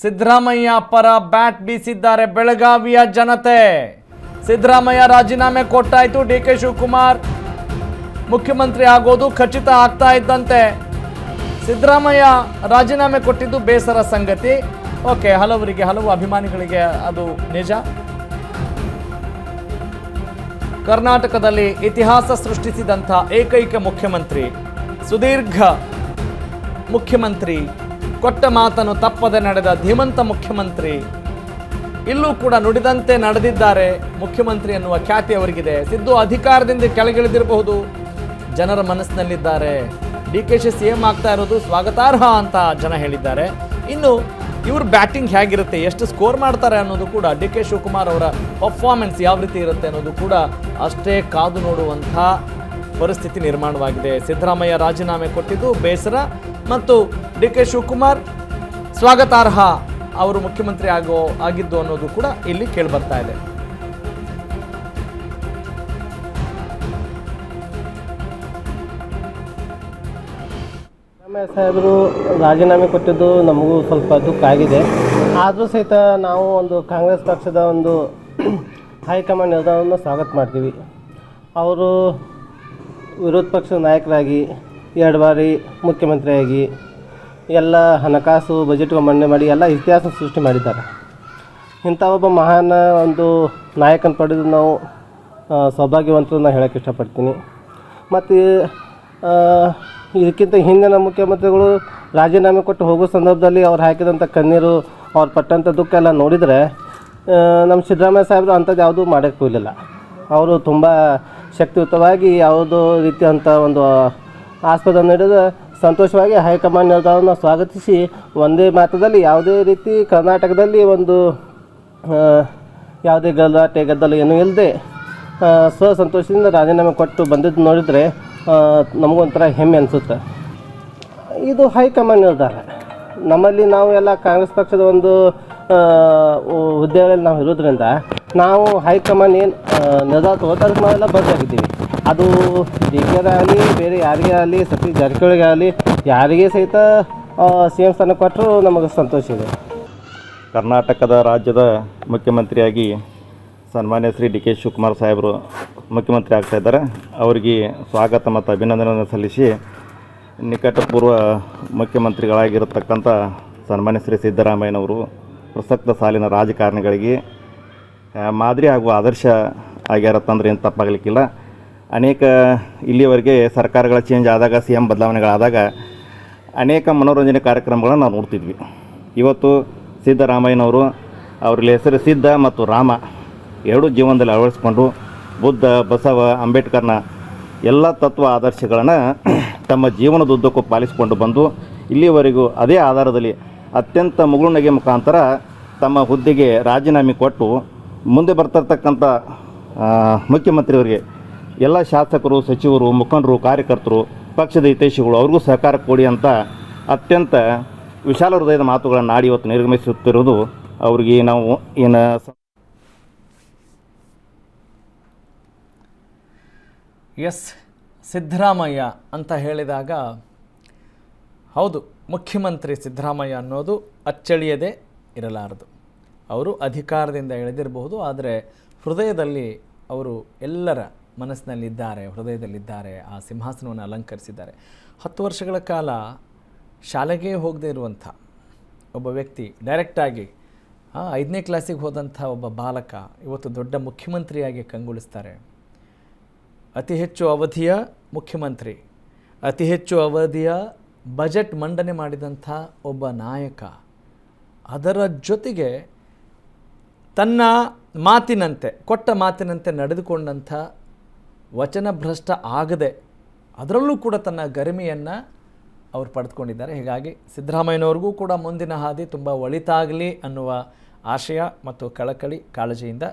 ಸಿದ್ದರಾಮಯ್ಯ ಪರ ಬ್ಯಾಟ್ ಬೀಸಿದ್ದಾರೆ ಬೆಳಗಾವಿಯ ಜನತೆ. ಸಿದ್ದರಾಮಯ್ಯ ರಾಜೀನಾಮೆ ಕೊಟ್ಟಾಯ್ತು. ಡಿಕೆ ಶಿವಕುಮಾರ್ ಮುಖ್ಯಮಂತ್ರಿ ಆಗೋದು ಖಚಿತ ಆಗ್ತಾ ಇದ್ದಂತೆ ಸಿದ್ದರಾಮಯ್ಯ ರಾಜೀನಾಮೆ ಕೊಟ್ಟಿದ್ದು ಬೇಸರ ಸಂಗತಿ. ಓಕೆ, ಹಲವು ಅಭಿಮಾನಿಗಳಿಗೆ ಅದು ನಿಜ. ಕರ್ನಾಟಕದಲ್ಲಿ ಇತಿಹಾಸ ಸೃಷ್ಟಿಸಿದಂಥ ಏಕೈಕ ಮುಖ್ಯಮಂತ್ರಿ, ಸುದೀರ್ಘ ಮುಖ್ಯಮಂತ್ರಿ, ಕೊಟ್ಟ ಮಾತನ್ನು ತಪ್ಪದೆ ನಡೆದ ಧೀಮಂತ ಮುಖ್ಯಮಂತ್ರಿ, ಇಲ್ಲೂ ಕೂಡ ನುಡಿದಂತೆ ನಡೆದಿದ್ದಾರೆ ಮುಖ್ಯಮಂತ್ರಿ ಎನ್ನುವ ಖ್ಯಾತಿ ಅವರಿಗಿದೆ. ಸಿದ್ದು ಅಧಿಕಾರದಿಂದ ಕೆಳಗಿಳಿದಿರಬಹುದು, ಜನರ ಮನಸ್ಸಿನಲ್ಲಿದ್ದಾರೆ. ಡಿಕೆಶಿ ಸಿಎಂ ಆಗ್ತಾ ಇರೋದು ಸ್ವಾಗತಾರ್ಹ ಅಂತ ಜನ ಹೇಳಿದ್ದಾರೆ. ಇನ್ನು ಇವ್ರ ಬ್ಯಾಟಿಂಗ್ ಹೇಗಿರುತ್ತೆ, ಎಷ್ಟು ಸ್ಕೋರ್ ಮಾಡ್ತಾರೆ ಅನ್ನೋದು ಕೂಡ, ಡಿಕೆ ಶಿವಕುಮಾರ್ ಅವರ ಪರ್ಫಾರ್ಮೆನ್ಸ್ ಯಾವ ರೀತಿ ಇರುತ್ತೆ ಅನ್ನೋದು ಕೂಡ ಅಷ್ಟೇ ಕಾದು ನೋಡುವಂಥ ಪರಿಸ್ಥಿತಿ ನಿರ್ಮಾಣವಾಗಿದೆ. ಸಿದ್ದರಾಮಯ್ಯ ರಾಜೀನಾಮೆ ಕೊಟ್ಟಿದ್ದು ಬೇಸರ ಮತ್ತು ಡಿಕೆ ಶಿವಕುಮಾರ್ ಸ್ವಾಗತಾರ್ಹ ಅವರು ಮುಖ್ಯಮಂತ್ರಿ ಆಗಿದ್ದು ಅನ್ನೋದು ಕೂಡ ಇಲ್ಲಿ ಕೇಳಿಬರ್ತಾ ಇದೆ. ಸಿದ್ದರಾಮಯ್ಯ ಸಾಹೇಬರು ರಾಜೀನಾಮೆ ಕೊಟ್ಟಿದ್ದು ನಮಗೂ ಸ್ವಲ್ಪ ದುಃಖ ಆಗಿದೆ. ಆದರೂ ಸಹಿತ ನಾವು ಒಂದು ಕಾಂಗ್ರೆಸ್ ಪಕ್ಷದ ಒಂದು ಹೈಕಮಾಂಡ್ ನಿರ್ಧಾರವನ್ನು ಸ್ವಾಗತ ಮಾಡ್ತೀವಿ. ಅವರು ವಿರೋಧ ಪಕ್ಷದ ನಾಯಕರಾಗಿ 2 ಬಾರಿ ಮುಖ್ಯಮಂತ್ರಿಯಾಗಿ ಎಲ್ಲ ಹಣಕಾಸು ಬಜೆಟ್ಗಳು ಮಂಡನೆ ಮಾಡಿ ಎಲ್ಲ ಇತಿಹಾಸ ಸೃಷ್ಟಿ ಮಾಡಿದ್ದಾರೆ. ಇಂಥ ಒಬ್ಬ ಮಹಾನ್ ಒಂದು ನಾಯಕನ ಪಡೆದು ನಾವು ಸೌಭಾಗ್ಯವಂತರು ನಾನು ಹೇಳೋಕ್ಕೆ ಇಷ್ಟಪಡ್ತೀನಿ. ಮತ್ತು ಇದಕ್ಕಿಂತ ಹಿಂದಿನ ಮುಖ್ಯಮಂತ್ರಿಗಳು ರಾಜೀನಾಮೆ ಕೊಟ್ಟು ಹೋಗೋ ಸಂದರ್ಭದಲ್ಲಿ ಅವ್ರು ಹಾಕಿದಂಥ ಕಣ್ಣೀರು, ಅವ್ರು ಪಟ್ಟಂಥ ದುಃಖ ಎಲ್ಲ ನೋಡಿದರೆ ನಮ್ಮ ಸಿದ್ದರಾಮಯ್ಯ ಸಾಹೇಬರು ಅಂಥದ್ದು ಯಾವುದೂ ಮಾಡೋಕ್ಕೆ ಹೋಗಲಿಲ್ಲ. ಅವರು ತುಂಬ ಶಕ್ತಿಯುತವಾಗಿ ಯಾವುದೋ ರೀತಿಯಂಥ ಒಂದು ಆಸ್ಪದ ನೀಡಿದ ಸಂತೋಷವಾಗಿ ಹೈಕಮಾಂಡ್ ನಿರ್ಧಾರವನ್ನು ಸ್ವಾಗತಿಸಿ ಒಂದೇ ಮಾತದಲ್ಲಿ ಯಾವುದೇ ರೀತಿ ಕರ್ನಾಟಕದಲ್ಲಿ ಒಂದು ಯಾವುದೇ ಗದ್ದಲ ಏನೂ ಇಲ್ಲದೆ ಸಂತೋಷದಿಂದ ರಾಜೀನಾಮೆ ಕೊಟ್ಟು ಬಂದಿದ್ದು ನೋಡಿದರೆ ನಮಗೊಂಥರ ಹೆಮ್ಮೆ ಅನಿಸುತ್ತೆ. ಇದು ಹೈಕಮಾಂಡ್ ನಿರ್ಧಾರ. ನಮ್ಮಲ್ಲಿ ನಾವು ಎಲ್ಲ ಕಾಂಗ್ರೆಸ್ ಪಕ್ಷದ ಒಂದು ಹುದ್ದೆಗಳಲ್ಲಿ ನಾವು ಇರೋದ್ರಿಂದ ನಾವು ಹೈಕಮಾಂಡ್ ಏನು ನಿರ್ಧಾರ ತಗೋತಾರೆ ನಾವೆಲ್ಲ ಬದಲಾಗಿದ್ದೀವಿ. ಅದು ಡಿ ಕೆ ಆಗಲಿ, ಬೇರೆ ಯಾರಿಗೇ ಆಗಲಿ, ಸತೀಶ್ ಜಾರಕಿಹೊಳಿಗೆ ಆಗಲಿ, ಯಾರಿಗೇ ಸಹಿತ CM ಸ್ಥಾನ ಕೊಟ್ಟರು ನಮಗೆ ಸಂತೋಷ ಇದೆ. ಕರ್ನಾಟಕದ ರಾಜ್ಯದ ಮುಖ್ಯಮಂತ್ರಿಯಾಗಿ ಸನ್ಮಾನ್ಯ ಶ್ರೀ ಡಿ ಕೆ ಶಿವಕುಮಾರ್ ಸಾಹೇಬರು ಮುಖ್ಯಮಂತ್ರಿ ಆಗ್ತಾಯಿದ್ದಾರೆ. ಅವರಿಗೆ ಸ್ವಾಗತ ಮತ್ತು ಅಭಿನಂದನೆಯನ್ನು ಸಲ್ಲಿಸಿ, ನಿಕಟಪೂರ್ವ ಮುಖ್ಯಮಂತ್ರಿಗಳಾಗಿರತಕ್ಕಂಥ ಸನ್ಮಾನ್ಯ ಶ್ರೀ ಸಿದ್ದರಾಮಯ್ಯನವರು ಪ್ರಸಕ್ತ ಸಾಲಿನ ರಾಜಕಾರಣಿಗಳಿಗೆ ಮಾದರಿ ಹಾಗೂ ಆದರ್ಶ ಆಗ್ಯಾರತ್ತಂದ್ರೆ ಏನು ತಪ್ಪಾಗಲಿಕ್ಕಿಲ್ಲ. ಅನೇಕ ಇಲ್ಲಿಯವರೆಗೆ ಸರ್ಕಾರಗಳ ಚೇಂಜ್ ಆದಾಗ, CM ಬದಲಾವಣೆಗಳಾದಾಗ ಅನೇಕ ಮನೋರಂಜನೆ ಕಾರ್ಯಕ್ರಮಗಳನ್ನು ನಾವು ನೋಡ್ತಿದ್ವಿ. ಇವತ್ತು ಸಿದ್ದರಾಮಯ್ಯನವರು ಅವ್ರಲ್ಲಿ ಹೆಸರು ಸಿದ್ಧ ಮತ್ತು ರಾಮ ಎರಡೂ ಜೀವನದಲ್ಲಿ ಅಳವಡಿಸ್ಕೊಂಡು ಬುದ್ಧ, ಬಸವ, ಅಂಬೇಡ್ಕರ್ನ ಎಲ್ಲ ತತ್ವ ಆದರ್ಶಗಳನ್ನು ತಮ್ಮ ಜೀವನದುದ್ದಕ್ಕೂ ಪಾಲಿಸಿಕೊಂಡು ಬಂದು ಇಲ್ಲಿಯವರೆಗೂ ಅದೇ ಆಧಾರದಲ್ಲಿ ಅತ್ಯಂತ ಮುಗುಳುನಗೆ ಮುಖಾಂತರ ತಮ್ಮ ಹುದ್ದೆಗೆ ರಾಜೀನಾಮೆ ಕೊಟ್ಟು ಮುಂದೆ ಬರ್ತಿರ್ತಕ್ಕಂಥ ಮುಖ್ಯಮಂತ್ರಿಯವರಿಗೆ ಎಲ್ಲ ಶಾಸಕರು, ಸಚಿವರು, ಮುಖಂಡರು, ಕಾರ್ಯಕರ್ತರು, ಪಕ್ಷದ ಹಿತೈಷಿಗಳು ಅವ್ರಿಗೂ ಸಹಕಾರ ಕೊಡಿ ಅಂತ ಅತ್ಯಂತ ವಿಶಾಲ ಹೃದಯದ ಮಾತುಗಳನ್ನು ಆಡಿ ಇವತ್ತು ನಿರ್ಗಮಿಸುತ್ತಿರುವುದು ಅವ್ರಿಗೆ ನಾವು ಏನು ಸಿದ್ದರಾಮಯ್ಯ ಅಂತ ಹೇಳಿದಾಗ ಹೌದು, ಮುಖ್ಯಮಂತ್ರಿ ಸಿದ್ದರಾಮಯ್ಯ ಅನ್ನೋದು ಅಚ್ಚಳಿಯದೇ ಇರಲಾರದು. ಅವರು ಅಧಿಕಾರದಿಂದ ಇಳಿದಿರಬಹುದು, ಆದರೆ ಹೃದಯದಲ್ಲಿ ಅವರು ಎಲ್ಲರ ಮನಸ್ಸಿನಲ್ಲಿದ್ದಾರೆ, ಹೃದಯದಲ್ಲಿದ್ದಾರೆ, ಆ ಸಿಂಹಾಸನವನ್ನು ಅಲಂಕರಿಸಿದ್ದಾರೆ. 10 ವರ್ಷಗಳ ಕಾಲ ಶಾಲೆಗೆ ಹೋಗದೇ ಇರುವಂಥ ಒಬ್ಬ ವ್ಯಕ್ತಿ, ಡೈರೆಕ್ಟಾಗಿ 5ನೇ ಕ್ಲಾಸಿಗೆ ಹೋದಂಥ ಒಬ್ಬ ಬಾಲಕ ಇವತ್ತು ದೊಡ್ಡ ಮುಖ್ಯಮಂತ್ರಿಯಾಗಿ ಕಂಗೊಳಿಸ್ತಾರೆ. ಅತಿ ಹೆಚ್ಚು ಅವಧಿಯ ಮುಖ್ಯಮಂತ್ರಿ, ಅತಿ ಹೆಚ್ಚು ಅವಧಿಯ ಬಜೆಟ್ ಮಂಡನೆ ಮಾಡಿದಂಥ ಒಬ್ಬ ನಾಯಕ, ಅದರ ಜೊತೆಗೆ ತನ್ನ ಮಾತಿನಂತೆ, ಕೊಟ್ಟ ಮಾತಿನಂತೆ ನಡೆದುಕೊಂಡಂಥ, ವಚನಭ್ರಷ್ಟ ಆಗದೆ ಅದರಲ್ಲೂ ಕೂಡ ತನ್ನ ಗರಿಮೆಯನ್ನು ಅವರು ಪಡೆದುಕೊಂಡಿದ್ದಾರೆ. ಹೀಗಾಗಿ ಸಿದ್ದರಾಮಯ್ಯನವ್ರಿಗೂ ಕೂಡ ಮುಂದಿನ ಹಾದಿ ತುಂಬ ಒಳಿತಾಗಲಿ ಅನ್ನುವ ಆಶಯ ಮತ್ತು ಕಳಕಳಿ, ಕಾಳಜಿಯಿಂದ